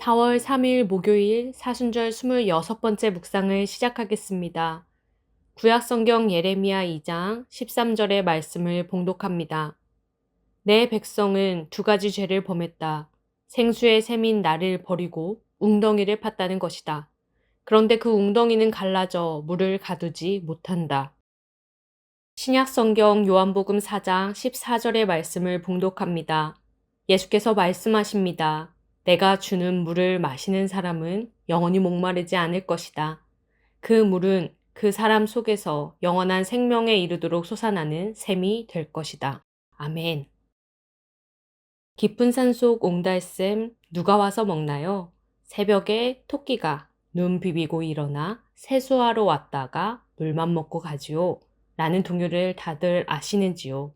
4월 3일 목요일 사순절 26번째 묵상을 시작하겠습니다. 구약성경 예레미야 2장 13절의 말씀을 봉독합니다. 내 백성은 두 가지 죄를 범했다. 생수의 샘인 나를 버리고 웅덩이를 팠다는 것이다. 그런데 그 웅덩이는 갈라져 물을 가두지 못한다. 신약성경 요한복음 4장 14절의 말씀을 봉독합니다. 예수께서 말씀하십니다. 내가 주는 물을 마시는 사람은 영원히 목마르지 않을 것이다. 그 물은 그 사람 속에서 영원한 생명에 이르도록 솟아나는 샘이 될 것이다. 아멘. 깊은 산속 옹달샘 누가 와서 먹나요? 새벽에 토끼가 눈 비비고 일어나 세수하러 왔다가 물만 먹고 가지요. 라는 동요를 다들 아시는지요?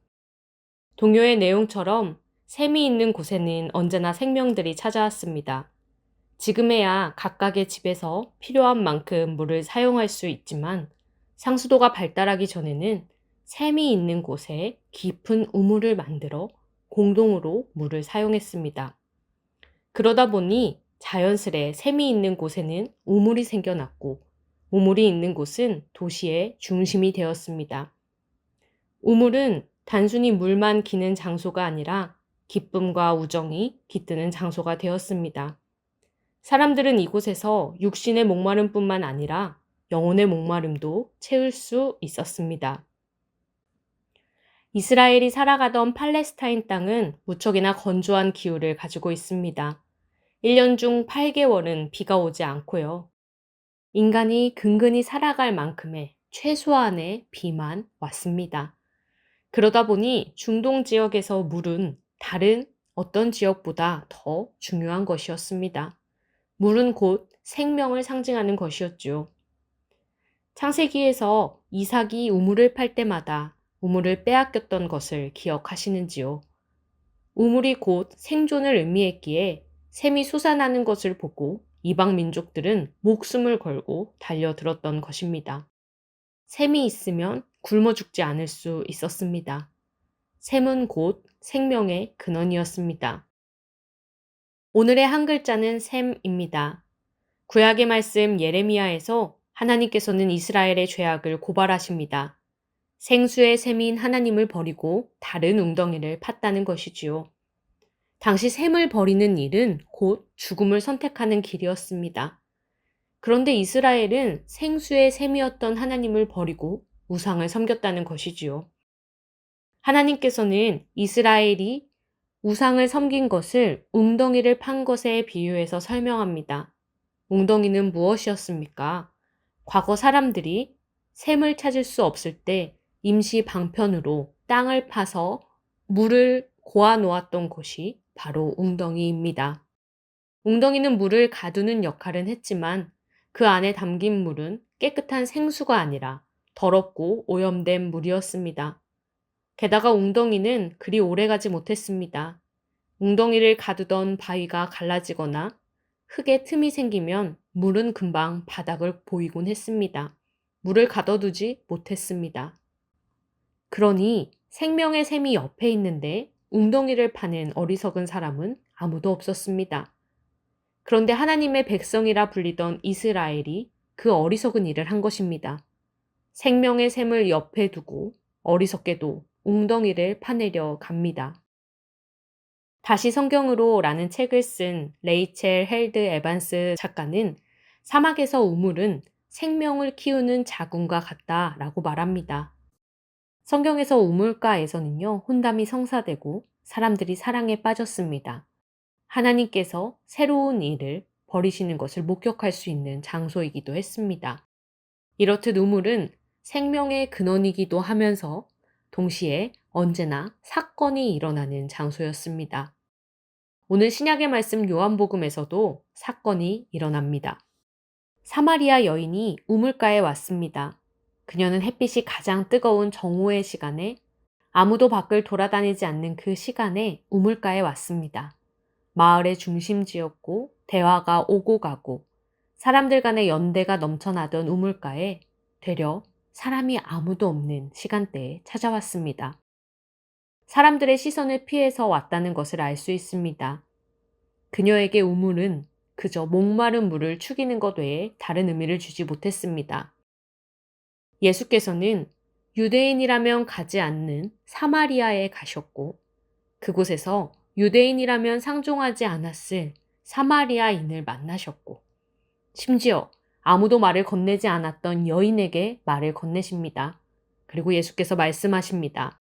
동요의 내용처럼 샘이 있는 곳에는 언제나 생명들이 찾아왔습니다. 지금에야 각각의 집에서 필요한 만큼 물을 사용할 수 있지만 상수도가 발달하기 전에는 샘이 있는 곳에 깊은 우물을 만들어 공동으로 물을 사용했습니다. 그러다 보니 자연스레 샘이 있는 곳에는 우물이 생겨났고 우물이 있는 곳은 도시의 중심이 되었습니다. 우물은 단순히 물만 기는 장소가 아니라 기쁨과 우정이 깃드는 장소가 되었습니다. 사람들은 이곳에서 육신의 목마름뿐만 아니라 영혼의 목마름도 채울 수 있었습니다. 이스라엘이 살아가던 팔레스타인 땅은 무척이나 건조한 기후를 가지고 있습니다. 1년 중 8개월은 비가 오지 않고요. 인간이 근근히 살아갈 만큼의 최소한의 비만 왔습니다. 그러다 보니 중동 지역에서 물은 다른 어떤 지역보다 더 중요한 것이었습니다. 물은 곧 생명을 상징하는 것이었죠. 창세기에서 이삭이 우물을 팔 때마다 우물을 빼앗겼던 것을 기억하시는지요? 우물이 곧 생존을 의미했기에 샘이 솟아나는 것을 보고 이방 민족들은 목숨을 걸고 달려들었던 것입니다. 샘이 있으면 굶어 죽지 않을 수 있었습니다. 샘은 곧 생명의 근원이었습니다. 오늘의 한 글자는 샘입니다. 구약의 말씀 예레미야에서 하나님께서는 이스라엘의 죄악을 고발하십니다. 생수의 샘인 하나님을 버리고 다른 웅덩이를 팠다는 것이지요. 당시 샘을 버리는 일은 곧 죽음을 선택하는 길이었습니다. 그런데 이스라엘은 생수의 샘이었던 하나님을 버리고 우상을 섬겼다는 것이지요. 하나님께서는 이스라엘이 우상을 섬긴 것을 웅덩이를 판 것에 비유해서 설명합니다. 웅덩이는 무엇이었습니까? 과거 사람들이 샘을 찾을 수 없을 때 임시 방편으로 땅을 파서 물을 고아 놓았던 곳이 바로 웅덩이입니다. 웅덩이는 물을 가두는 역할은 했지만 그 안에 담긴 물은 깨끗한 생수가 아니라 더럽고 오염된 물이었습니다. 게다가 웅덩이는 그리 오래가지 못했습니다. 웅덩이를 가두던 바위가 갈라지거나 흙에 틈이 생기면 물은 금방 바닥을 보이곤 했습니다. 물을 가둬두지 못했습니다. 그러니 생명의 샘이 옆에 있는데 웅덩이를 파는 어리석은 사람은 아무도 없었습니다. 그런데 하나님의 백성이라 불리던 이스라엘이 그 어리석은 일을 한 것입니다. 생명의 샘을 옆에 두고 어리석게도 웅덩이를 파내려 갑니다. 다시 성경으로 라는 책을 쓴 레이첼 헬드 에반스 작가는 사막에서 우물은 생명을 키우는 자궁과 같다라고 말합니다. 성경에서 우물가에서는요, 혼담이 성사되고 사람들이 사랑에 빠졌습니다. 하나님께서 새로운 일을 벌이시는 것을 목격할 수 있는 장소이기도 했습니다. 이렇듯 우물은 생명의 근원이기도 하면서 동시에 언제나 사건이 일어나는 장소였습니다. 오늘 신약의 말씀 요한복음에서도 사건이 일어납니다. 사마리아 여인이 우물가에 왔습니다. 그녀는 햇빛이 가장 뜨거운 정오의 시간에 아무도 밖을 돌아다니지 않는 그 시간에 우물가에 왔습니다. 마을의 중심지였고 대화가 오고 가고 사람들 간의 연대가 넘쳐나던 우물가에 되려 사람이 아무도 없는 시간대에 찾아왔습니다. 사람들의 시선을 피해서 왔다는 것을 알 수 있습니다. 그녀에게 우물은 그저 목마른 물을 축이는 것 외에 다른 의미를 주지 못했습니다. 예수께서는 유대인이라면 가지 않는 사마리아에 가셨고 그곳에서 유대인이라면 상종하지 않았을 사마리아인을 만나셨고 심지어 아무도 말을 건네지 않았던 여인에게 말을 건네십니다. 그리고 예수께서 말씀하십니다.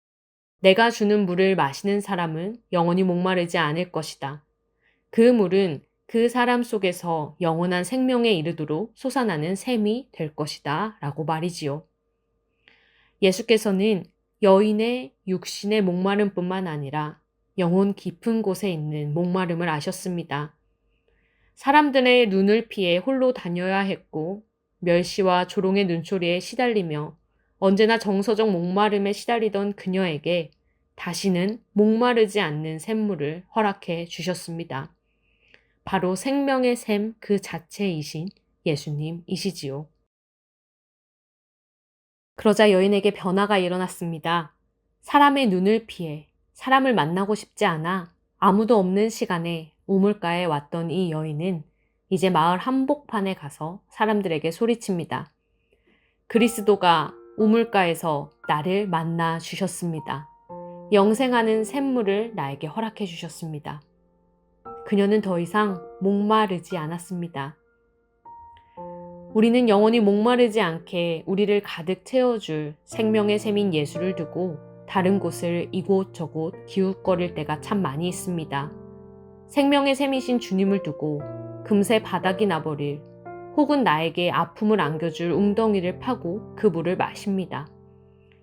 내가 주는 물을 마시는 사람은 영원히 목마르지 않을 것이다. 그 물은 그 사람 속에서 영원한 생명에 이르도록 솟아나는 샘이 될 것이다. 라고 말이지요. 예수께서는 여인의 육신의 목마름뿐만 아니라 영혼 깊은 곳에 있는 목마름을 아셨습니다. 사람들의 눈을 피해 홀로 다녀야 했고 멸시와 조롱의 눈초리에 시달리며 언제나 정서적 목마름에 시달리던 그녀에게 다시는 목마르지 않는 샘물을 허락해 주셨습니다. 바로 생명의 샘 그 자체이신 예수님이시지요. 그러자 여인에게 변화가 일어났습니다. 사람의 눈을 피해 사람을 만나고 싶지 않아 아무도 없는 시간에 우물가에 왔던 이 여인은 이제 마을 한복판에 가서 사람들에게 소리칩니다. 그리스도가 우물가에서 나를 만나 주셨습니다. 영생하는 샘물을 나에게 허락해 주셨습니다. 그녀는 더 이상 목마르지 않았습니다. 우리는 영원히 목마르지 않게 우리를 가득 채워줄 생명의 샘인 예수를 두고 다른 곳을 이곳저곳 기웃거릴 때가 참 많이 있습니다. 생명의 샘이신 주님을 두고 금세 바닥이 나버릴 혹은 나에게 아픔을 안겨줄 웅덩이를 파고 그 물을 마십니다.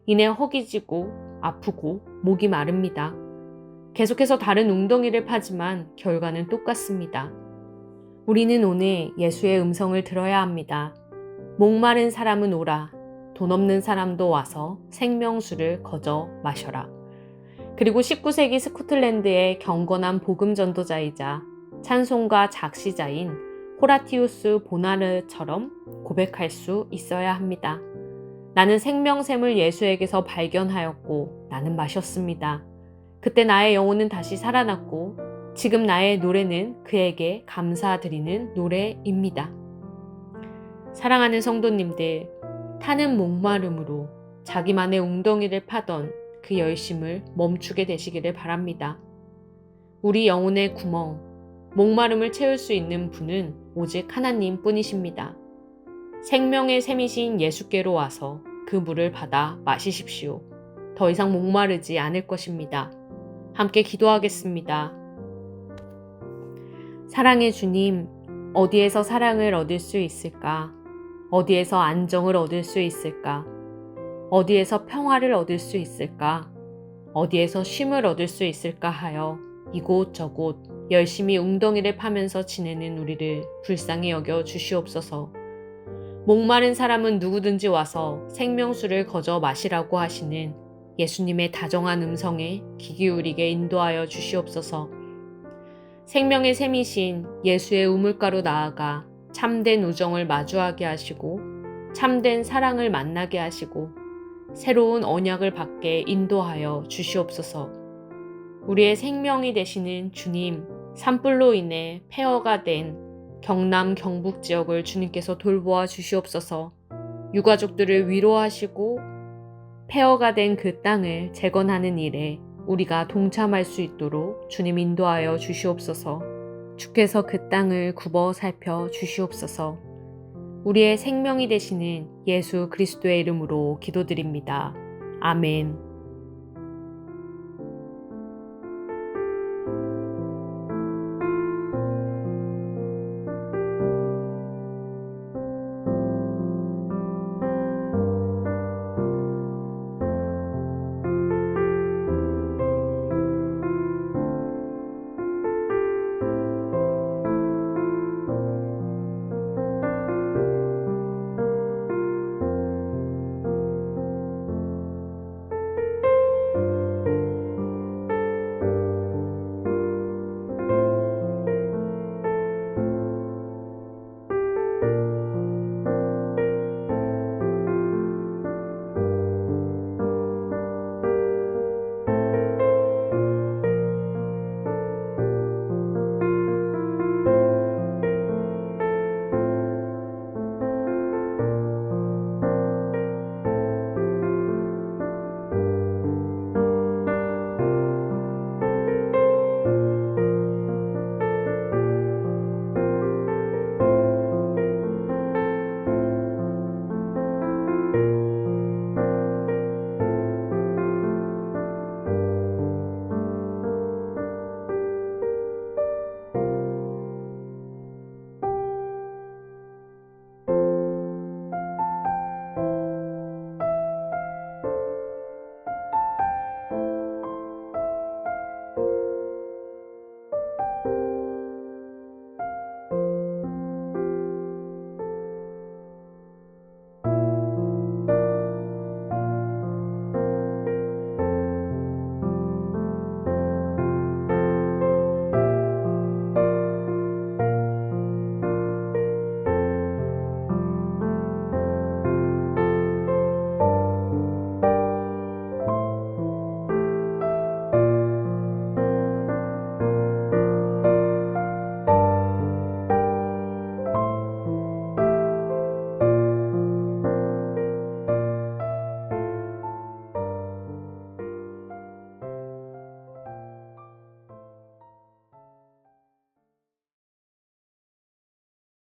이내 허기지고 아프고 목이 마릅니다. 계속해서 다른 웅덩이를 파지만 결과는 똑같습니다. 우리는 오늘 예수의 음성을 들어야 합니다. 목마른 사람은 오라. 돈 없는 사람도 와서 생명수를 거저 마셔라. 그리고 19세기 스코틀랜드의 경건한 복음 전도자이자 찬송가 작시자인 호라티우스 보나르처럼 고백할 수 있어야 합니다. 나는 생명샘을 예수에게서 발견하였고 나는 마셨습니다. 그때 나의 영혼은 다시 살아났고 지금 나의 노래는 그에게 감사드리는 노래입니다. 사랑하는 성도님들, 타는 목마름으로 자기만의 웅덩이를 파던 그 열심을 멈추게 되시기를 바랍니다. 우리 영혼의 구멍, 목마름을 채울 수 있는 분은 오직 하나님 뿐이십니다. 생명의 샘이신 예수께로 와서 그 물을 받아 마시십시오. 더 이상 목마르지 않을 것입니다. 함께 기도하겠습니다. 사랑의 주님, 어디에서 사랑을 얻을 수 있을까? 어디에서 안정을 얻을 수 있을까? 어디에서 평화를 얻을 수 있을까? 어디에서 쉼을 얻을 수 있을까 하여 이곳저곳 열심히 웅덩이를 파면서 지내는 우리를 불쌍히 여겨 주시옵소서. 목마른 사람은 누구든지 와서 생명수를 거저 마시라고 하시는 예수님의 다정한 음성에 귀 기울이게 인도하여 주시옵소서. 생명의 샘이신 예수의 우물가로 나아가 참된 우정을 마주하게 하시고 참된 사랑을 만나게 하시고 새로운 언약을 받게 인도하여 주시옵소서. 우리의 생명이 되시는 주님, 산불로 인해 폐허가 된 경남 경북 지역을 주님께서 돌보아 주시옵소서. 유가족들을 위로하시고 폐허가 된 그 땅을 재건하는 일에 우리가 동참할 수 있도록 주님 인도하여 주시옵소서. 주께서 그 땅을 굽어 살펴 주시옵소서. 우리의 생명이 되시는 예수 그리스도의 이름으로 기도드립니다. 아멘.